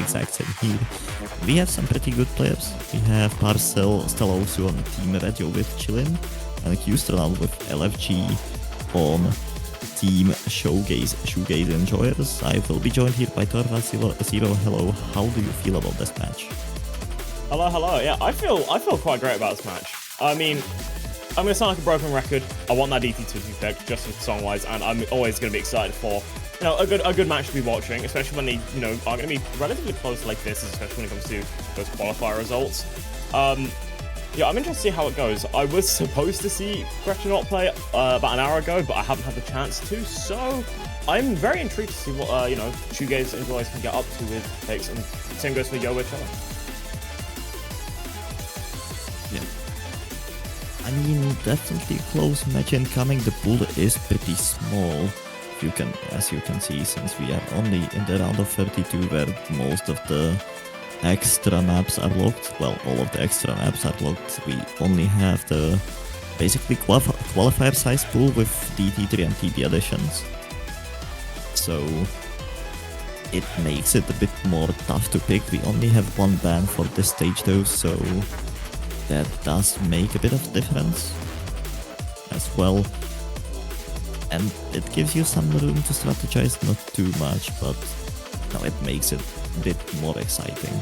exact same here. We have some pretty good players. We have Parcel, Stelosu on Team Radio with Chillin, and Q-Stronal with LFG on Team Shoegaze Enjoyers. I will be joined here by Torva Zero. Hello, how do you feel about this match? Hello. Yeah, I feel quite great about this match. I mean, I'm gonna sound like a broken record. I want that DT2 to be picked just for song-wise, and I'm always gonna be excited for a good match to be watching, especially when they are gonna be relatively close like this, especially when it comes to those qualifier results. Yeah, I'm interested to see how it goes. I was supposed to see Gretchenot play about an hour ago, but I haven't had the chance to, so I'm very intrigued to see what Shoegaze Enjoyers can get up to with picks, and same goes for Yo with Chillin. Yeah. I mean, definitely close match incoming. The pool is pretty small. As you can see, since we are only in the round of 32 where most of the extra maps are locked. Well, all of the extra maps are locked. We only have the basically qualifier size pool with DT3 and TB additions. So it makes it a bit more tough to pick. We only have one ban for this stage though, so that does make a bit of difference as well. And it gives you some room to strategize, not too much, but no, it makes it a bit more exciting.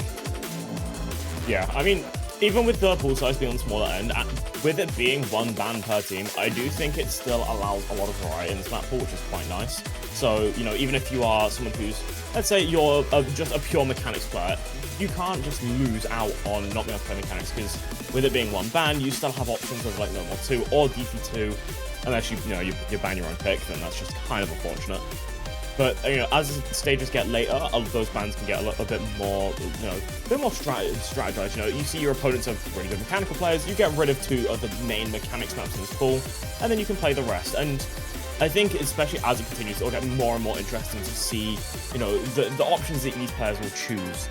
Yeah, I mean, even with the pool size being on the smaller end, with it being one ban per team, I do think it still allows a lot of variety in this map pool, which is quite nice. So, even if you are someone who's, let's say you're just a pure mechanics player, you can't just lose out on not being able to play mechanics, because with it being one ban, you still have options of like No More 2 or DT2, unless you ban your own pick, then that's just kind of unfortunate. But as the stages get later, those bans can get a bit more, strategized. You see your opponents are really good mechanical players. You get rid of two of the main mechanics maps in this pool, and then you can play the rest. And I think, especially as it continues, it'll get more and more interesting to see, the options that each players will choose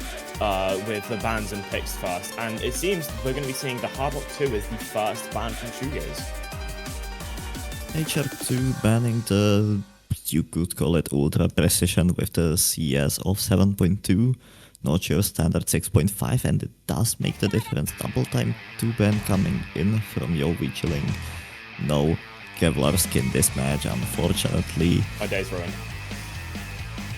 with the bans and picks first. And it seems we're going to be seeing the Hard Rock 2 as the first ban from Shoegaze. HR2 banning the, you could call it ultra precision with the CS of 7.2, not your standard 6.5, and it does make the difference. Double time 2 ban coming in from Yo Chilling. No Kevlar skin this match, unfortunately. My day's ruined.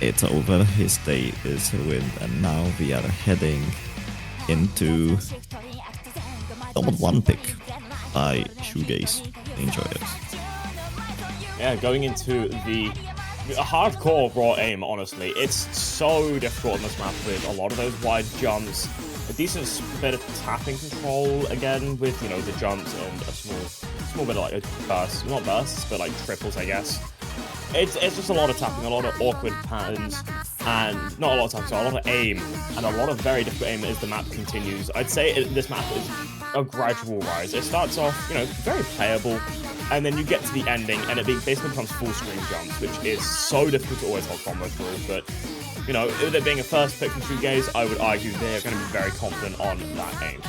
It's over, his day is ruined, and now we are heading into number 1 pick by Shoegaze Enjoyers. Yeah, going into the hardcore raw aim, honestly. It's so difficult on this map with a lot of those wide jumps, a decent bit of tapping control again with, the jumps and a small bit of like bursts, not bursts, but like triples, I guess. It's just a lot of tapping, a lot of awkward patterns, and not a lot of tapping, so a lot of aim, and a lot of very difficult aim as the map continues. I'd say this map is a gradual rise. It starts off, very playable, and then you get to the ending, and it basically becomes full screen jumps, which is so difficult to always hold combo through. But, with it being a first pick from Shoegaze, I would argue they're going to be very confident on that aim.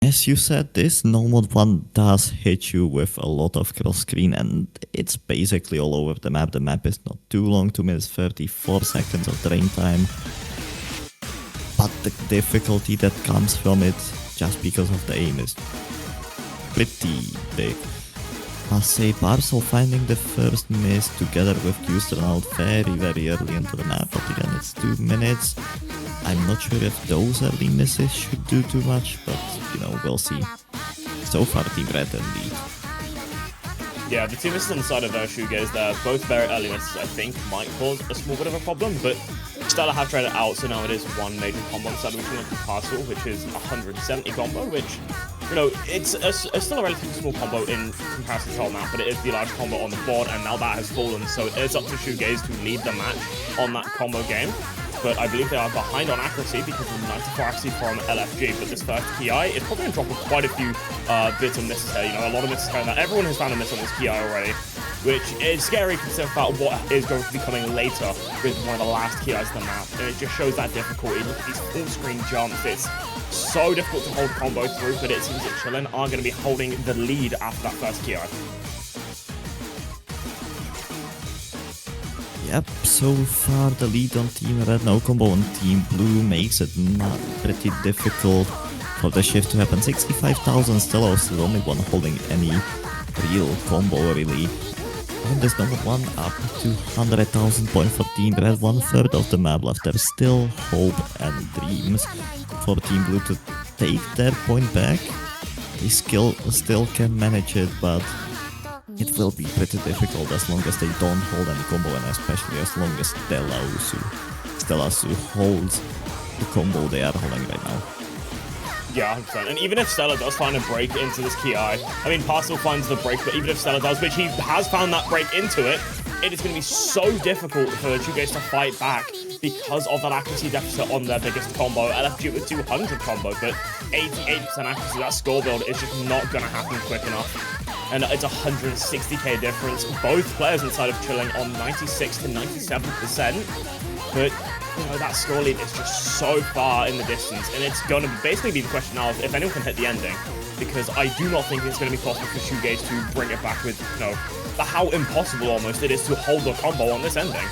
As you said, this No Mod 1 does hit you with a lot of cross screen, and it's basically all over the map. The map is not too long, 2 minutes 34 seconds of drain time, but the difficulty that comes from it just because of the aim is pretty big. Must say, Parcel finding the first miss together with Houston out very early into the map, but again it's 2 minutes. I'm not sure if those early misses should do too much, but we'll see. So far, Team Red in lead. Yeah, the two misses on the side of Shoegaze there, both very early misses, I think might cause a small bit of a problem, but Stella have tried it out, so now it is one major combo instead of which Parcel, which is 170 combo, which, it's still a relatively small combo in comparison to the whole map, but it is the large combo on the board, and now that has fallen, so it is up to Shoegaze to lead the match on that combo game. But I believe they are behind on accuracy because of 94 accuracy from LFG. But this first KI is probably going to drop with quite a few bits of misses there. A lot of misses coming out. Everyone has found a miss on this KI already, which is scary considering about what is going to be coming later with one of the last KIs of the map. And it just shows that difficulty. Look at these full screen jumps. It's so difficult to hold combo through, but it seems that Chillin are going to be holding the lead after that first KI. Yep, so far the lead on Team Red, no combo on Team Blue makes it not pretty difficult for the shift to happen. 65,000 still only one holding any real combo really. And there's number one up to 100,000 points for Team Red, 1/3 of the map left. There's still hope and dreams for Team Blue to take their point back. They still can manage it, but it will be pretty difficult as long as they don't hold any combo, and especially as long as Stellasu holds the combo they are holding right now. Yeah, 100%. And even if Stella does find a break into this Ki, I mean, Parcel finds the break, but even if Stella does, which he has found that break into it, it is going to be so difficult for shoegaze to fight back because of that accuracy deficit on their biggest combo. LFG with 200 combo, but 88% accuracy, that score build is just not going to happen quick enough. And it's a 160k difference. Both players inside of chillin on 96 to 97%, but you know, that score lead is just so far in the distance, and it's going to basically be the question now of if anyone can hit the ending, because I do not think it's going to be possible for shoegaze to bring it back with, you know, how impossible almost it is to hold the combo on this ending.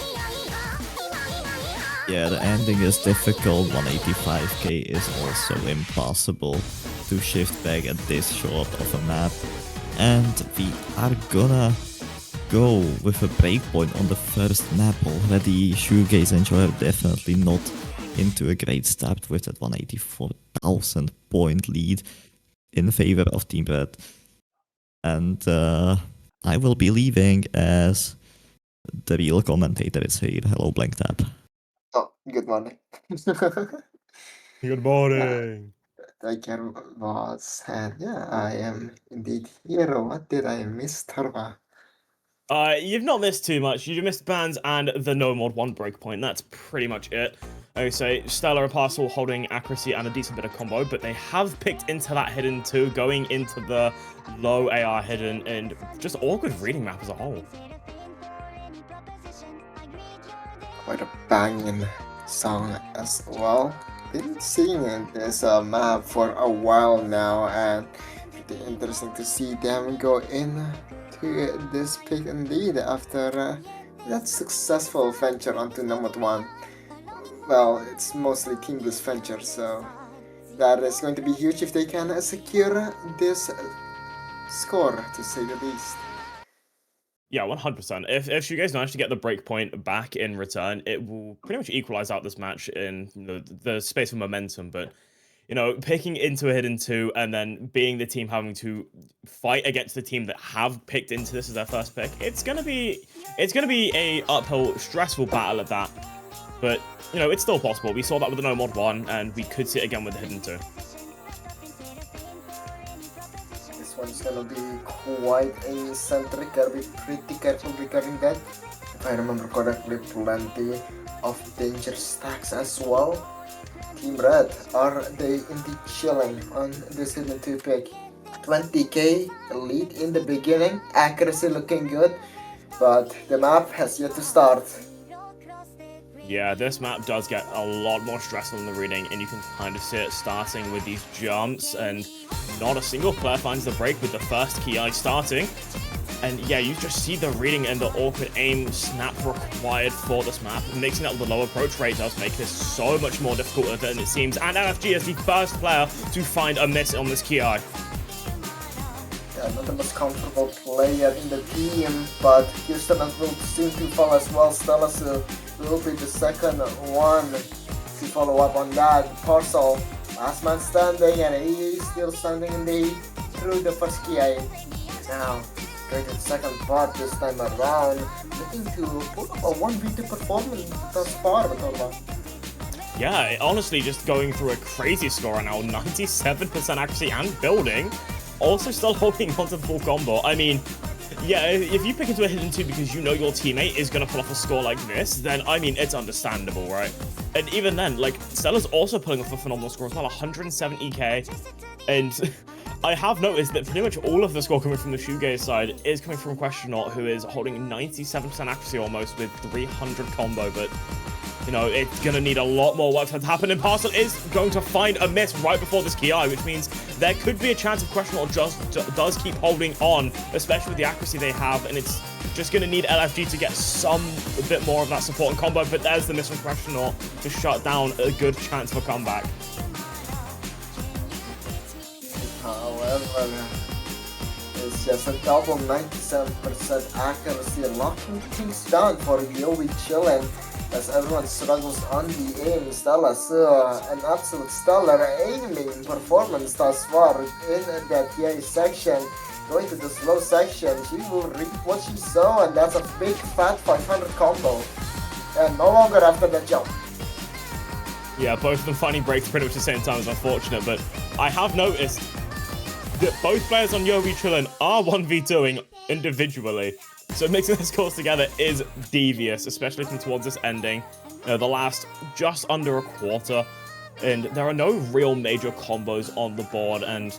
Yeah, the ending is difficult. 185k is also impossible to shift back at this short of a map, and we are gonna go with a breakpoint on the first map already. Shoegaze and Joy are definitely not into a great start with that 184,000 point lead in favor of Team Red. And I will be leaving as the real commentator is here. Hello, Blank Tap. Oh, good morning. Good morning. Thank you, boss. And yeah, I am indeed here. What did I miss, Tarva? You've not missed too much. You missed bans and the no mod 1 breakpoint. That's pretty much it. I would say Stella and Parcel holding accuracy and a decent bit of combo, but they have picked into that hidden too, going into the low AR hidden and just awkward reading map as a whole. Quite a banging song as well. Been seeing this map for a while now, and pretty interesting to see them go in to this pick indeed after that successful venture onto number 1. Well, it's mostly Team Blue's venture, so that is going to be huge if they can secure this score, to say the least. Yeah, 100%. If shoegaze manage to get the breakpoint back in return, it will pretty much equalize out this match in the space of momentum. But you know, picking into a hidden 2 and then being the team having to fight against the team that have picked into this as their first pick, it's gonna be a uphill, stressful battle at that. But you know, it's still possible. We saw that with the no mod 1, and we could see it again with the hidden 2. This one's gonna be quite eccentric. Gotta be pretty careful regarding that. If I remember correctly, plenty of danger stacks as well. Team Red, are they indeed chilling on this hidden 2 pick? 20k lead in the beginning, accuracy looking good, but the map has yet to start. Yeah, this map does get a lot more stressful in the reading, and you can kind of see it starting with these jumps, and not a single player finds the break with the first Ki starting. And yeah, you just see the reading and the awkward aim snap required for this map. Mixing up with the low approach rate does make this so much more difficult than it seems. And LFG is the first player to find a miss on this Ki. Yeah, not the most comfortable player in the team, but Houston will soon to follow as well. Stella's will be the second one to follow up on that. Parcel, last man standing, and he is still standing in the through the first Ki. Now, going to the second part this time around, looking to put up a 1v2 performance thus far, Batorba. Yeah, honestly, just going through a crazy score right now, 97% accuracy and building, also still holding onto the full combo. I mean, yeah, if you pick into a hidden 2 because you know your teammate is going to pull off a score like this, then, I mean, it's understandable, right? And even then, like, Stella's also pulling off a phenomenal score as well, 170k, and I have noticed that pretty much all of the score coming from the shoegaze side is coming from Questionnaut, who is holding 97% accuracy almost with 300 combo, but you know, it's going to need a lot more work to happen, and Parcel is going to find a miss right before this Ki, which means there could be a chance if Questionnaut just does keep holding on, especially with the accuracy they have, and it's Just going to need LFG to get a bit more of that support and combo, but there's the miss from Questionnaire to shut down a good chance for comeback. However, it's just a double 97% accuracy, locking things down for Yowie Chillin as everyone struggles on the aim. Stella saw an absolute stellar aiming performance thus far in that yay section. Going to the slow section, she will reap what she saw, and that's a big fat 500 combo. And no longer after the jump. Yeah, both of them finding breaks pretty much at the same time is unfortunate, but I have noticed that both players on Yowie Chillin are 1v2ing individually. So mixing this course together is devious, especially from towards this ending. The last just under a quarter, and there are no real major combos on the board, and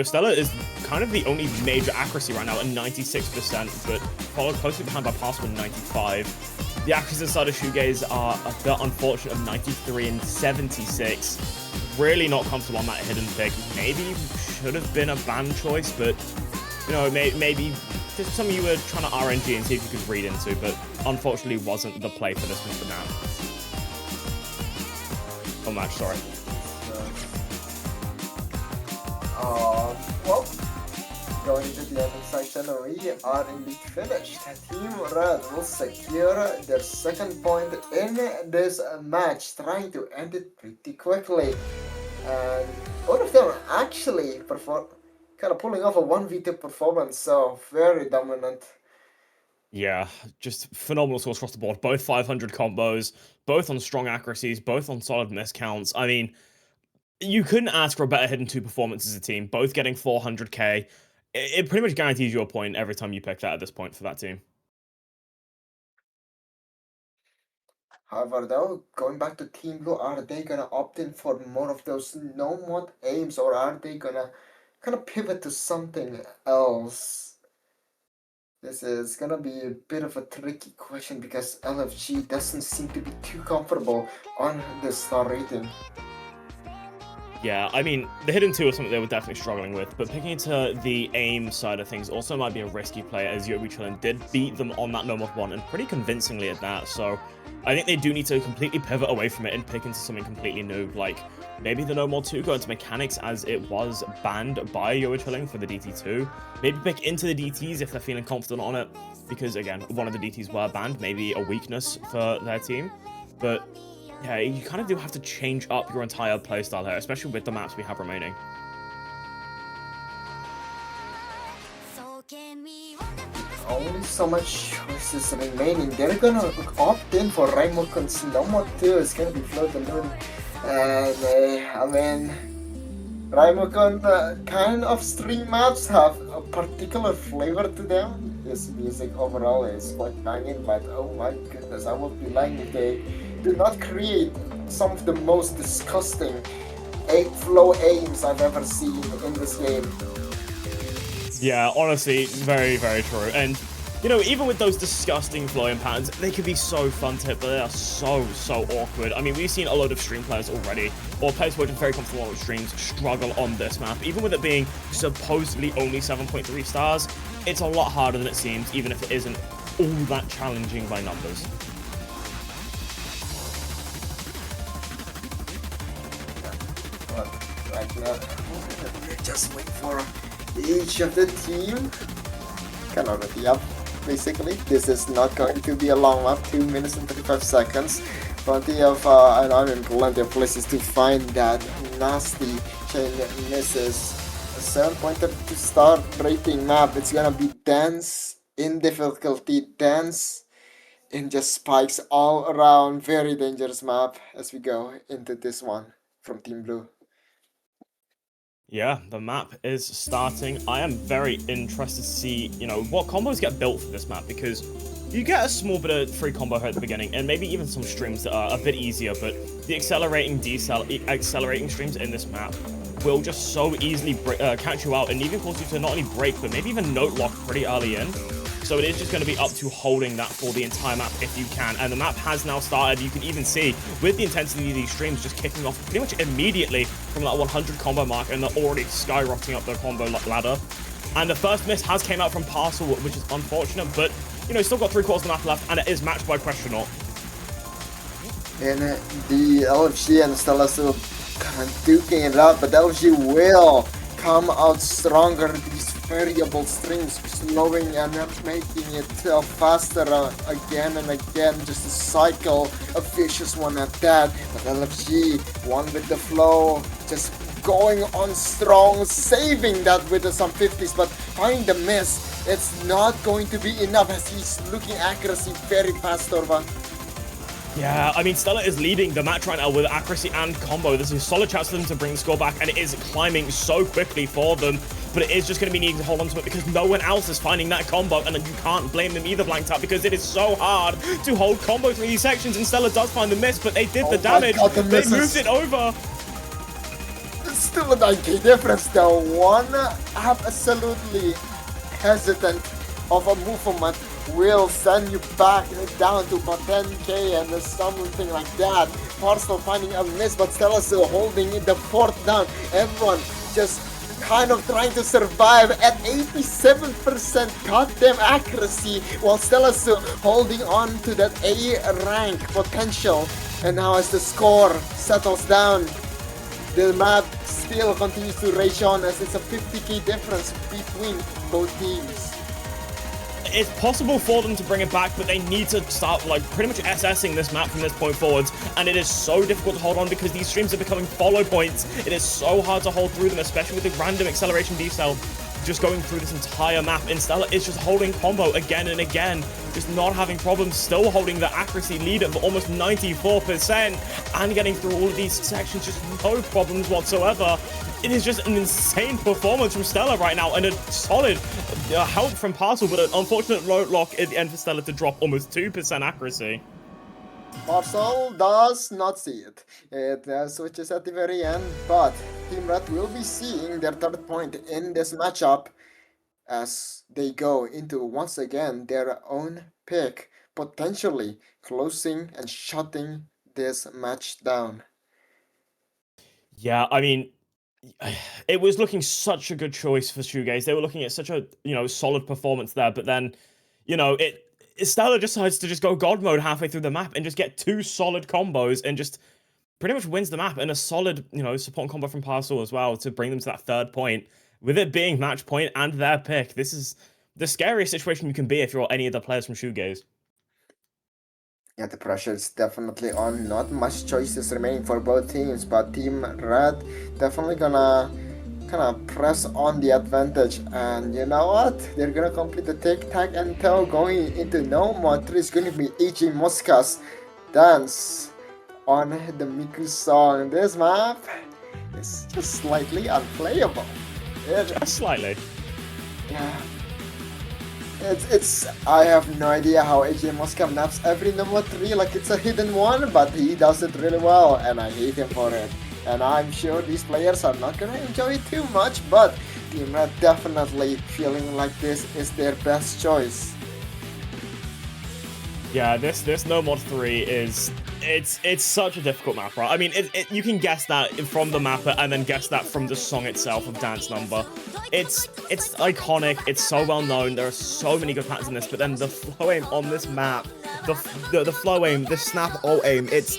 Stella is kind of the only major accuracy right now at 96%, but followed closely behind by Parcel with 95. The accuracies inside of Shoegaze are a bit unfortunate of 93 and 76. Really not comfortable on that hidden pick. Maybe should have been a ban choice, but maybe just something you were trying to RNG and see if you could read into, but unfortunately wasn't the play for this one for now. Oh, match, sorry. Well, going to the ending section, we are indeed finished. Team Red will secure their second point in this match, trying to end it pretty quickly. And both of them are actually kind of pulling off a 1v2 performance, so very dominant. Yeah, just phenomenal scores across the board. Both 500 combos, both on strong accuracies, both on solid miscounts. I mean, you couldn't ask for a better hidden 2 performance as a team, both getting 400k. It pretty much guarantees you a point every time you pick that at this point for that team. However, though, going back to Team Blue, are they gonna opt in for more of those no-mod aims, or are they gonna kind of pivot to something else? This is gonna be a bit of a tricky question because LFG doesn't seem to be too comfortable on the star rating. Yeah, I mean, the hidden 2 is something they were definitely struggling with, but picking into the aim side of things also might be a risky play, as Yowie Chillin did beat them on that no-mod 1, and pretty convincingly at that, so I think they do need to completely pivot away from it and pick into something completely new, like maybe the no-mod 2 go into mechanics as it was banned by Yowie Chillin for the DT2, maybe pick into the DTs if they're feeling confident on it, because again, one of the DTs were banned, maybe a weakness for their team, but yeah, you kind of do have to change up your entire playstyle here, especially with the maps we have remaining. Only so much choices remaining. They're gonna opt in for Raimukun's no-mod 2. It's gonna be Float the Moon. And I mean, Raimukun kind of stream maps have a particular flavor to them. His music overall is quite banging, but oh my goodness, I would be lying if they do not create some of the most disgusting flow aims I've ever seen in this game. Yeah, honestly, very, very true. And, even with those disgusting flowing patterns, they can be so fun to hit, but they are so awkward. I mean, we've seen a load of stream players already, or players who are very comfortable on streams, struggle on this map. Even with it being supposedly only 7.3 stars, it's a lot harder than it seems, even if it isn't all that challenging by numbers. Right now, just wait for each of the team. Kind of already up, basically. This is not going to be a long map, 2 minutes and 35 seconds. Plenty of plenty of places to find that nasty chain misses. A 7.2 star rating map. It's gonna be dense in difficulty, dense in just spikes all around. Very dangerous map as we go into this one from Team Blue. Yeah, the map is starting. I am very interested to see, what combos get built for this map, because you get a small bit of free combo here at the beginning, and maybe even some streams that are a bit easier, but the accelerating streams in this map will just so easily catch you out and even cause you to not only break, but maybe even note lock pretty early in. So it is just going to be up to holding that for the entire map if you can. And the map has now started. You can even see with the intensity of these streams just kicking off pretty much immediately from that 100 combo mark, and they're already skyrocketing up their combo ladder. And the first miss has came out from Parcel, which is unfortunate, but you know, still got 3/4 of the map left, and it is matched by Question Not. And the LFG and Stella still kind of duking it out, but LFG will come out stronger. These variable strings slowing and making it faster again and again, just a cycle, a vicious one at that. But LFG, one with the flow, just going on strong, saving that with some 50s, but finding the miss, it's not going to be enough as he's looking accuracy very fast, Torva. Yeah, I mean, Stella is leading the match right now with accuracy and combo. This is a solid chance for them to bring the score back, and it is climbing so quickly for them. But it is just going to be needing to hold on to it because no one else is finding that combo, and you can't blame them either, Blanktap, because it is so hard to hold combo through these sections, and Stella does find the miss, but they did the damage. God, they moved it over. It's still a 9k difference though. One absolutely hesitant of a movement will send you back down to about 10k and something like that. Parcel finding a miss, but Stella still holding the 4th down. Everyone just kind of trying to survive at 87% goddamn accuracy, while Stella still holding on to that A rank potential. And now as the score settles down, the map still continues to rage on as it's a 50k difference between both teams. It's possible for them to bring it back, but they need to start, like, pretty much SSing this map from this point forwards, and it is so difficult to hold on because these streams are becoming follow points. It is so hard to hold through them, especially with the random acceleration decel just going through this entire map. And Stella is just holding combo again and again, just not having problems, still holding the accuracy lead of almost 94% and getting through all of these sections, just no problems whatsoever. It is just an insane performance from Stella right now, and a solid help from Parcel, but an unfortunate roadblock at the end for Stella to drop almost 2% accuracy. Parcel does not see it. It switches at the very end, but Team Red will be seeing their 3rd point in this matchup as they go into, once again, their own pick, potentially closing and shutting this match down. Yeah, I mean, it was looking such a good choice for Shoegaze. They were looking at such a, you know, solid performance there, but then, you know, Stella decides to just go God mode halfway through the map and just get 2 solid combos and just pretty much wins the map, and a solid, you know, support combo from Parcel as well to bring them to that 3rd point, with it being match point and their pick. This is the scariest situation you can be if you're any of the players from Shoegaze. Yeah, the pressure is definitely on. Not much choices remaining for both teams, but Team Red definitely gonna kind of press on the advantage. And you know what? They're gonna complete the tic tac and toe going into no more 3. It's gonna be AJ Mosca's dance on the Miku song. This map is just slightly unplayable. Just slightly. Yeah. It's I have no idea how AJ Mosca maps every number 3 like it's a hidden one, but he does it really well, and I hate him for it. And I'm sure these players are not gonna enjoy it too much, but Team Red definitely feeling like this is their best choice. Yeah, this No Mod 3 is... It's such a difficult map, right? I mean, you can guess that from the map and then guess that from the song itself of Dance Number. It's iconic, it's so well known, there are so many good patterns in this, but then the flow aim on this map, the flow aim, the snap ult aim, it's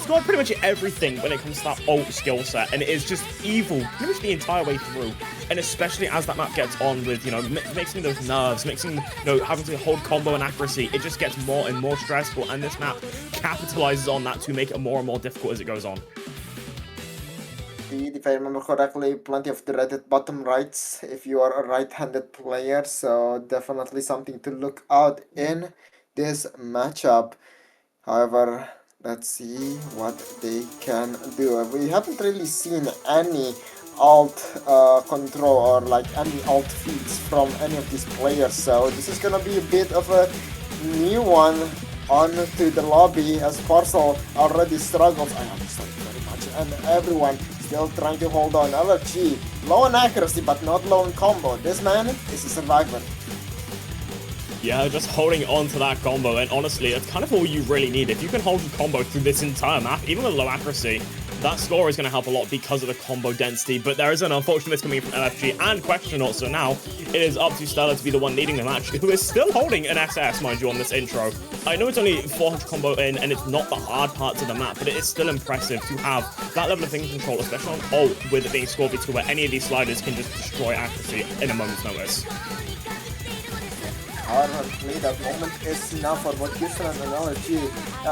got pretty much everything when it comes to that ult skill set, and it is just evil pretty much the entire way through. And especially as that map gets on with, you know, mixing those nerves, mixing, you know, having to hold combo and accuracy, it just gets more and more stressful, and this map capitalizes on that to make it more and more difficult as it goes on. If I remember correctly, plenty of the Reddit bottom rights if you are a right-handed player, so definitely something to look out in this matchup. However, let's see what they can do. We haven't really seen any alt control or like any alt feeds from any of these players, so this is gonna be a bit of a new one onto the lobby as Parcel already struggles. I understand very much, and everyone still trying to hold on. LFG low on accuracy but not low on combo. This man is a survivor. Yeah, just holding on to that combo, and honestly, it's kind of all you really need. If you can hold a combo through this entire map, even with low accuracy, that score is going to help a lot because of the combo density, but there is an unfortunate miss coming in from LFG and Questionaut, so now it is up to Stella to be the one leading the match, who is still holding an SS, mind you, on this intro. I know it's only 400 combo in, and it's not the hard parts of the map, but it is still impressive to have that level of finger control, especially on ult, with it being score v2, where any of these sliders can just destroy accuracy in a moment's notice. Apparently, that moment is enough for what gives her an analogy.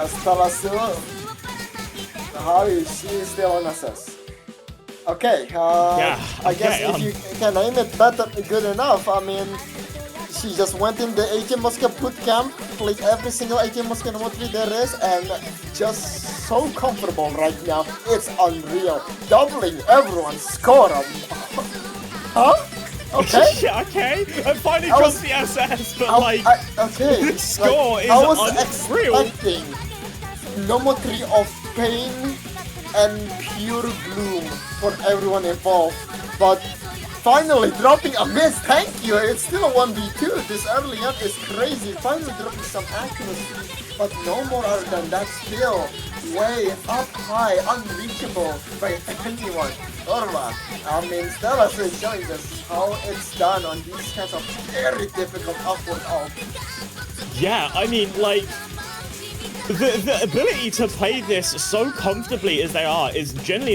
Stella still, how is she still on SS? Okay, I guess if you can aim it better, good enough. I mean, she just went in the 18 Moscow boot camp, played every single 18 Moscow number 3 there is, and just so comfortable right now. It's unreal. Doubling everyone's score. Huh? Okay. Yeah, okay. I finally dropped the SS, but okay. The score is I was unreal. expecting number 3 of pain and pure gloom for everyone involved, but finally dropping a miss. Thank you. It's still a 1v2. This early on is crazy. Finally dropping some accuracy, but no more other than that. Still way up high, unreachable by anyone. Orva, I mean, Stella is showing us how it's done on these kinds of very difficult upward ult. Yeah, I mean, like, the ability to play this so comfortably as they are is generally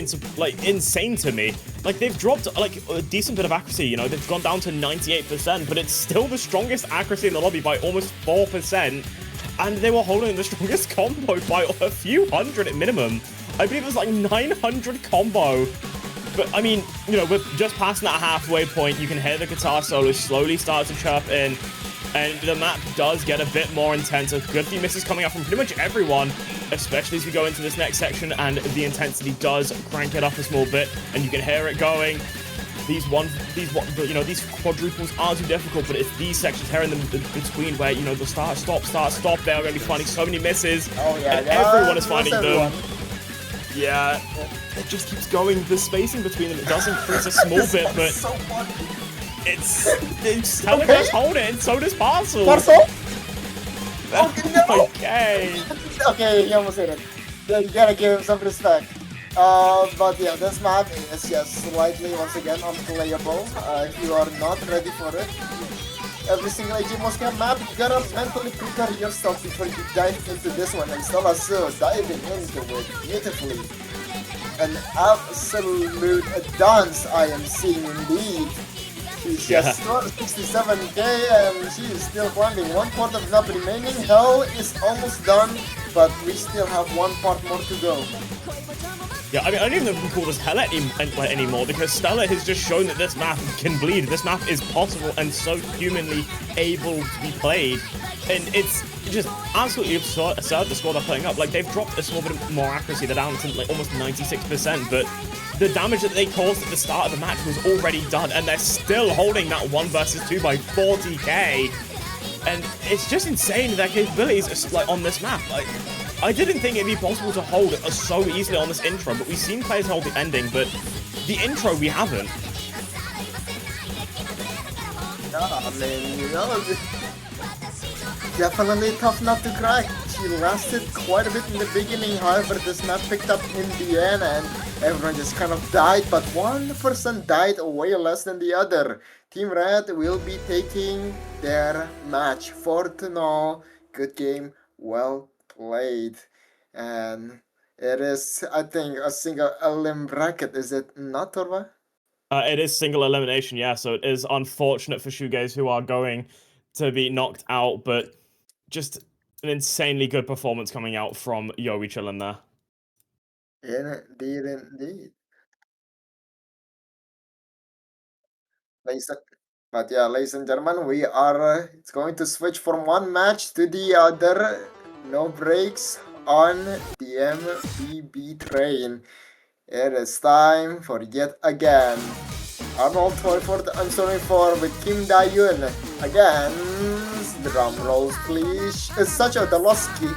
insane to me. Like, they've dropped like a decent bit of accuracy, you know, they've gone down to 98%, but it's still the strongest accuracy in the lobby by almost 4%, and they were holding the strongest combo by a few hundred at minimum. I believe it was like 900 combo. But, I mean, you know, we're just passing that halfway point. You can hear the guitar solo slowly start to chirp in, and the map does get a bit more intense. A good few misses coming up from pretty much everyone, especially as we go into this next section, and the intensity does crank it up a small bit, and you can hear it going. These quadruples are too difficult, but it's these sections here in the between where, you know, the start, stop, they're going to be finding so many misses, and everyone is finding them. Yeah, it just keeps going. The spacing between them, it does increase a small bit, but so it's Stella does hold it, and so does Parcel. Parcel? Okay. Okay, he almost hit it. You gotta give him some respect. But yeah, this map is just slightly, once again, unplayable. If you are not ready for it, every single AG Moscow map, you gotta mentally prepare yourself before you dive into this one. And Stella still diving into it beautifully. An absolute dance I am seeing indeed. She's just 67k and she is still climbing. 1/4 of the map remaining. Hell is almost done, but we still have one part more to go. Yeah, I mean, I don't even know if we can call this hell anymore, because Stella has just shown that this map can bleed. This map is possible and so humanly able to be played. And it's just absolutely absurd the score they're putting up. Like, they've dropped a small bit more accuracy. They're down to like almost 96%, but the damage that they caused at the start of the match was already done, and they're still holding that 1 versus 2 by 40k. And it's just insane, their capabilities like on this map. Like, I didn't think it'd be possible to hold it so easily on this intro, but we've seen players hold the ending, but the intro we haven't. Yeah, I mean, you know, definitely tough not to cry. She lasted quite a bit in the beginning, however, this map picked up in the end, and everyone just kind of died, but one person died way less than the other. Team Red will be taking their match. 4-0. Good game, well played. And it is, I think, a single elim bracket, is it not, Torva? It is single elimination, yeah, so it is unfortunate for shoegaze, who are going to be knocked out, but just an insanely good performance coming out from chillin there. Indeed, indeed. But yeah, ladies and gentlemen, we are it's going to switch from one match to the other. No breaks on the MBB train. It is time for yet again Arnold Toyford answering for with Kim Da-yoon against, drum rolls please, Sachadolski,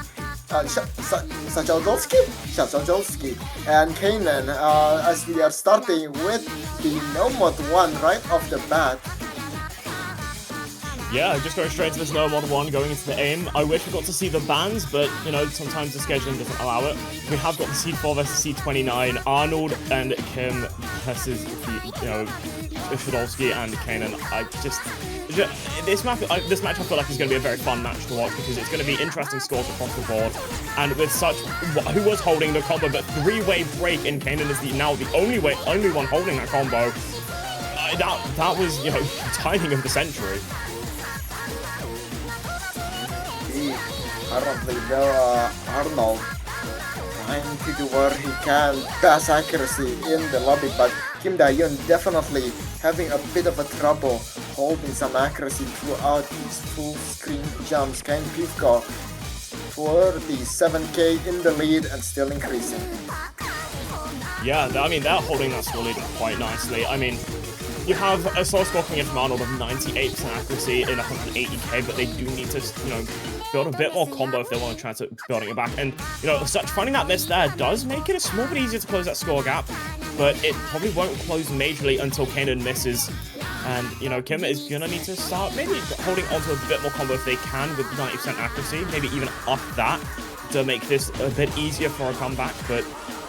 and Kanan, as we are starting with the Nomad one right off the bat. Yeah, just going straight to this low mod 1, going into the aim. I wish we got to see the bans, but, you know, sometimes the scheduling doesn't allow it. We have got the C4 versus C29, Arnold and Kim versus, you know, Shadolski and Kanan. This match I feel like is going to be a very fun match to watch because it's going to be interesting scores across the board. And with such, who was holding the combo, but three-way break in Kanan is now the only one holding that combo. That was, you know, timing of the century. Currently, though, Arnold trying to do what he can, best accuracy in the lobby, but Kim Da-yeon definitely having a bit of a trouble holding some accuracy throughout these full screen jumps. Kind Pivko for the 7k in the lead and still increasing. Yeah, I mean, they're holding that score lead quite nicely. I mean, you have a source score coming in from Arnold of 98% accuracy in 180k, but they do need to, you know, build a bit more combo if they want to try to building it back. And, you know, finding that miss there does make it a small bit easier to close that score gap, but it probably won't close majorly until Kanan misses. And, you know, Kim is going to need to start maybe holding onto a bit more combo if they can with 90% accuracy, maybe even up that to make this a bit easier for a comeback. But,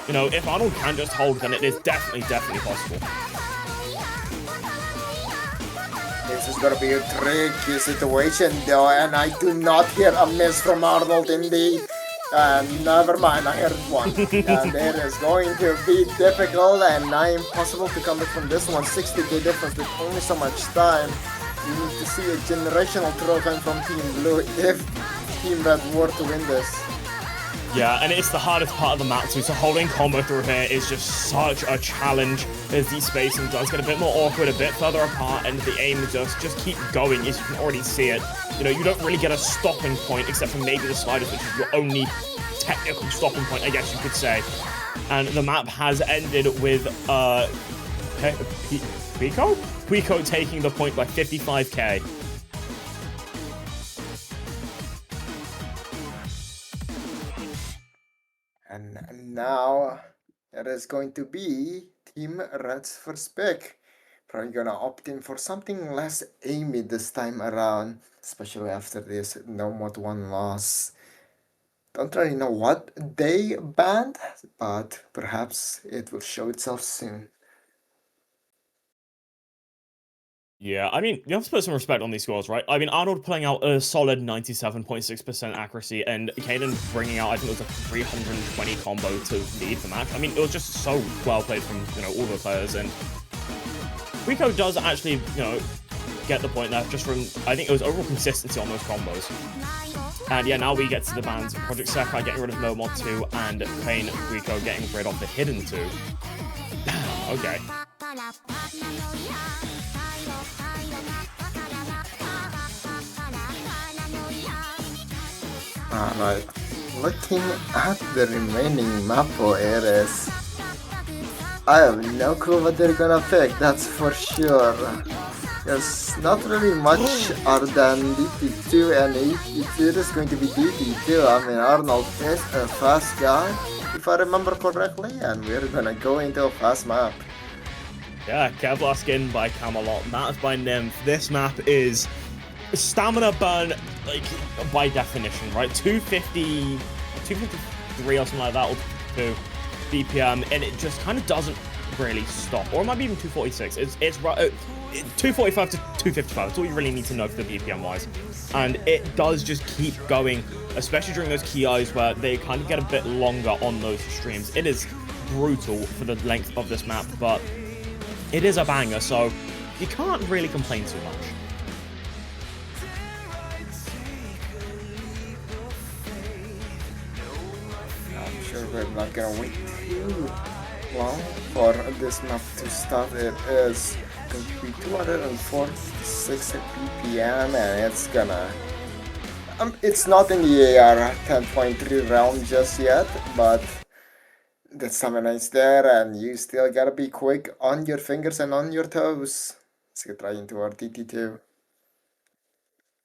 you know, if Arnold can just hold, then it is definitely possible. This is gonna be a tricky situation though, and I do not hear a miss from Arnold indeed. Never mind, I heard one. And it is going to be difficult and not impossible to come back from this one. 60k difference with only so much time. You need to see a generational throw coming from Team Blue if Team Red were to win this. Yeah, and it's the hardest part of the map too, so holding combo through here is just such a challenge as the spacing does get a bit more awkward, a bit further apart, and the aim does just keep going, as you can already see it. You know, you don't really get a stopping point, except for maybe the sliders, which is your only technical stopping point, I guess you could say. And the map has ended with, Quico taking the point by 55k. And now it is going to be Team Red's first pick. Probably gonna opt in for something less aimy this time around, especially after this no mod 1 loss. Don't really know what they banned, but perhaps it will show itself soon. Yeah, I mean, you have to put some respect on these scores, right? I mean, Arnold pulling out a solid 97.6% accuracy, and Kanan bringing out, I think it was a 320 combo to lead the match. I mean, it was just so well played from, you know, all the players, and Rico does actually, you know, get the point there, just from, I think it was overall consistency on those combos. And yeah, now we get to the bans. Project Sakurai getting rid of No Mod 2, and Plain Rico getting rid of the Hidden 2. Damn, okay. Alright, looking at the remaining map for Ares, I have no clue what they're gonna pick, that's for sure. There's not really much other than DT2, and it is going to be DT2. I mean, Arnold is a fast guy, if I remember correctly, and we're gonna go into a fast map. Yeah, Kevlar skin by Camelot, Maps by Nymph. This map is stamina burn, like, by definition, right? 253 or something like that, or 2 BPM, and it just kind of doesn't really stop. Or it might be even 246. It's 245 to 255. That's all you really need to know for the BPM wise. And it does just keep going, especially during those key eyes where they kind of get a bit longer on those streams. It is brutal for the length of this map, but it is a banger, so you can't really complain too much. I'm sure we're not gonna wait too long for this map to start. It is going to be 246 BPM, and it's gonna... it's not in the AR 10.3 realm just yet, but the stamina is there, and you still gotta be quick on your fingers and on your toes. Let's get right into our DT2.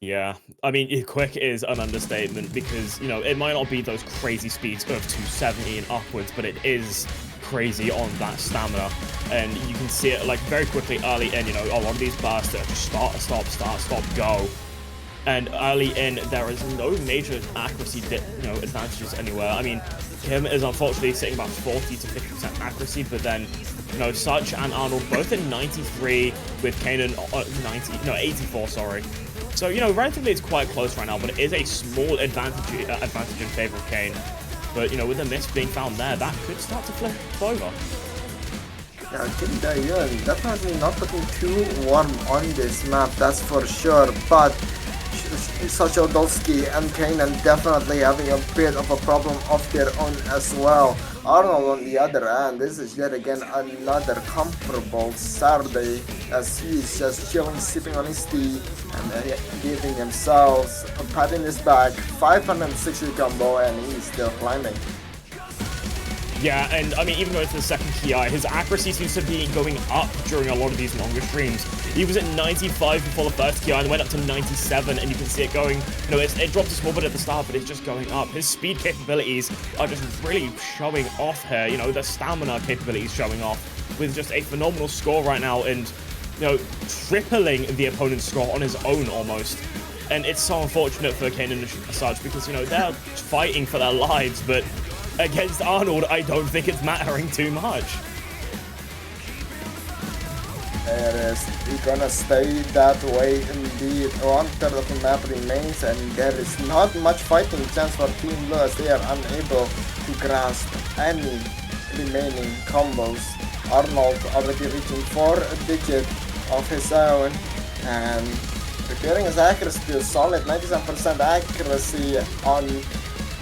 Yeah, I mean, quick is an understatement because, you know, it might not be those crazy speeds of 270 and upwards, but it is crazy on that stamina. And you can see it, like, very quickly early in, you know, a lot of these bursts that just start, stop, go. And early in, there is no major accuracy, advantages anywhere. I mean, Kim is unfortunately sitting about 40 to 50% accuracy, but then, Such and Arnold both in 93 with Kanan 84, sorry. So, relatively it's quite close right now, but it is a small advantage in favor of Kane. But, with a miss being found there, that could start to flip over. Yeah, Kim Dae-yeon definitely not looking too warm on this map, that's for sure, but Sochodolski and Kanan definitely having a bit of a problem of their own as well. Arnold on the other hand, this is yet again another comparable Saturday as he's just chilling, sipping on his tea and giving himself a pat in his back, 560 combo, and he's still climbing. Yeah, and I mean, even going to the second KI, his accuracy seems to be going up during a lot of these longer streams. He was at 95 before the first KI and went up to 97, and you can see it going, it dropped a small bit at the start, but it's just going up. His speed capabilities are just really showing off here, the stamina capabilities showing off with just a phenomenal score right now and, tripling the opponent's score on his own almost. And it's so unfortunate for Kanan and such because, they're fighting for their lives, but against Arnold, I don't think it's mattering too much. It is gonna stay that way indeed. 1/3 of the map remains and there is not much fighting chance for Team Blue as they are unable to grasp any remaining combos. Arnold already reaching 4 digits of his own and preparing his accuracy to a solid 97% accuracy on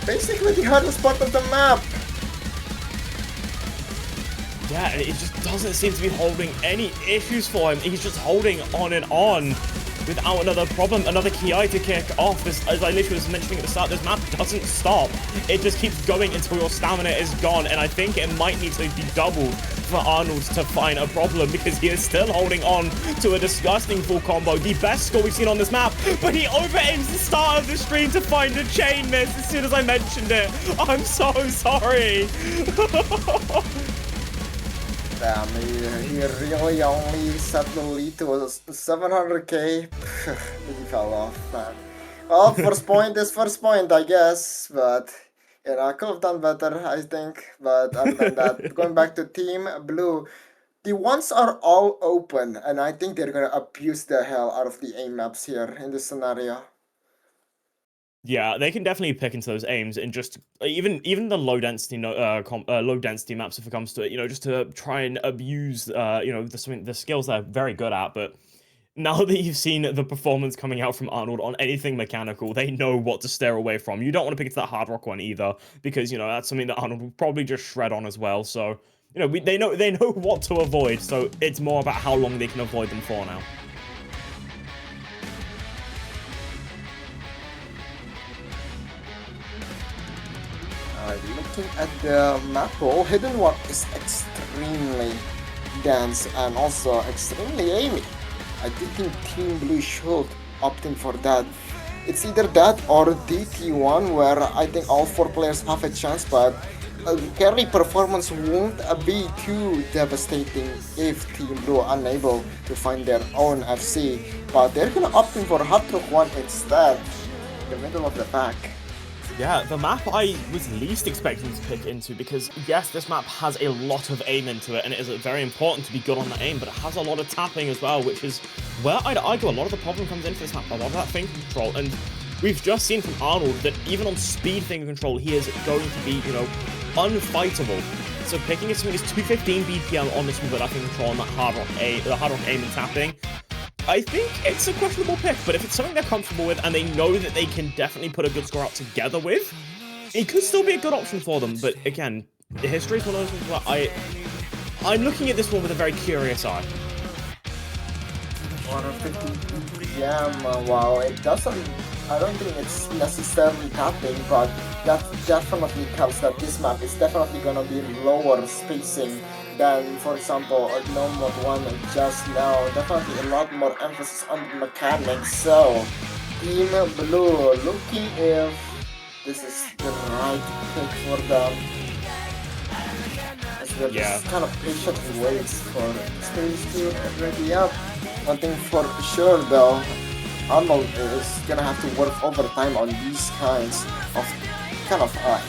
basically the hardest part of the map. Yeah, and it just doesn't seem to be holding any issues for him. He's just holding on and on without another problem, another KI to kick off. As I literally was mentioning at the start, this map doesn't stop. It just keeps going until your stamina is gone, and I think it might need to be doubled for Arnold to find a problem because he is still holding on to a disgusting full combo, the best score we've seen on this map, but he over-aims the start of the stream to find a chain miss as soon as I mentioned it. I'm so sorry. Damn, he really only set the lead to 700k. He fell off, man. Well, first point is first point, I guess, but I could have done better, I think. But other than that, going back to Team Blue, the ones are all open, and I think they're gonna abuse the hell out of the aim maps here in this scenario. Yeah, they can definitely pick into those aims and just even the low density low density maps if it comes to it, just to try and abuse the skills they're very good at. But now that you've seen the performance coming out from Arnold on anything mechanical, they know what to steer away from. You don't want to pick into that hard rock one either because that's something that Arnold will probably just shred on as well. So they know what to avoid. So it's more about how long they can avoid them for now. Looking at the map pool, Hidden One is extremely dense and also extremely aimy. I do think Team Blue should opt in for that. It's either that or DT1 where I think all 4 players have a chance, but carry performance won't be too devastating if Team Blue are unable to find their own FC. But they're gonna opt in for Hard Rock 1 instead, in the middle of the pack. Yeah, the map I was least expecting to pick into because, yes, this map has a lot of aim into it, and it is very important to be good on the aim, but it has a lot of tapping as well, which is where I'd argue a lot of the problem comes into this map, a lot of that finger control, and we've just seen from Arnold that even on speed finger control, he is going to be, unfightable. So picking it something is 215 BPM on this one with that finger control and that hard rock aim and tapping, I think it's a questionable pick, but if it's something they're comfortable with and they know that they can definitely put a good score out together with, it could still be a good option for them. But again, the history is one of those ones where I'm looking at this one with a very curious eye. 150 BPM, wow, it doesn't, I don't think it's necessarily tapping, but that definitely tells that this map is definitely gonna be lower spacing than, for example, No Mode 1 just now. Definitely a lot more emphasis on the mechanics. So, Team Blue looking if this is the right pick for them. As they're just kind of patiently waits for space to ready up. One thing for sure though, Arnold is gonna have to work overtime on these kinds of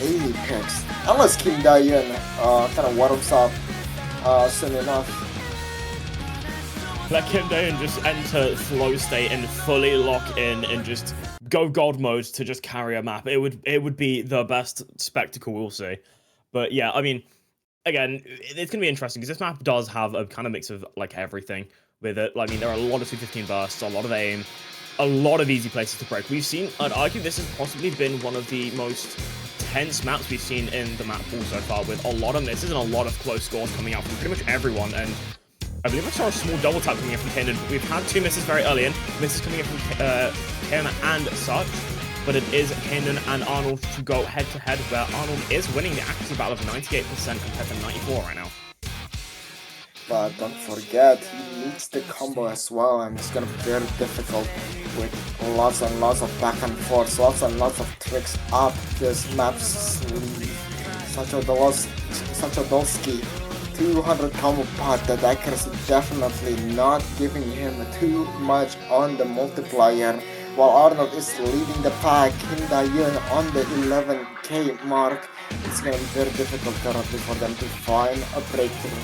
AE picks. Unless Kim Dae-yeon kind of warms up soon enough. Let Kim Dae-yeon just enter flow state and fully lock in and just go god mode to just carry a map. It would be the best spectacle we'll see. But yeah, I mean, again, it's gonna be interesting because this map does have a kind of mix of like everything with it. I mean, there are a lot of 215 bursts, a lot of aim, a lot of easy places to break. We've seen, I'd argue this has possibly been one of the most tense maps we've seen in the map pool so far, with a lot of misses and a lot of close scores coming out from pretty much everyone. And I believe I saw a small double tap coming in from Kanan. We've had 2 misses very early in, misses coming in from Kanan and such, but it is Kanan and Arnold to go head to head, where Arnold is winning the accuracy battle of 98% compared to 94 right now. But don't forget, he needs the combo as well, and it's gonna be very difficult with lots and lots of back and forth, lots and lots of tricks up this map's sleeve. Dolski 200 combo pot, that accuracy definitely not giving him too much on the multiplier. While Arnold is leading the pack, Kim Dae-yeon on the 11k mark. It's gonna be very difficult currently for them to find a breakthrough.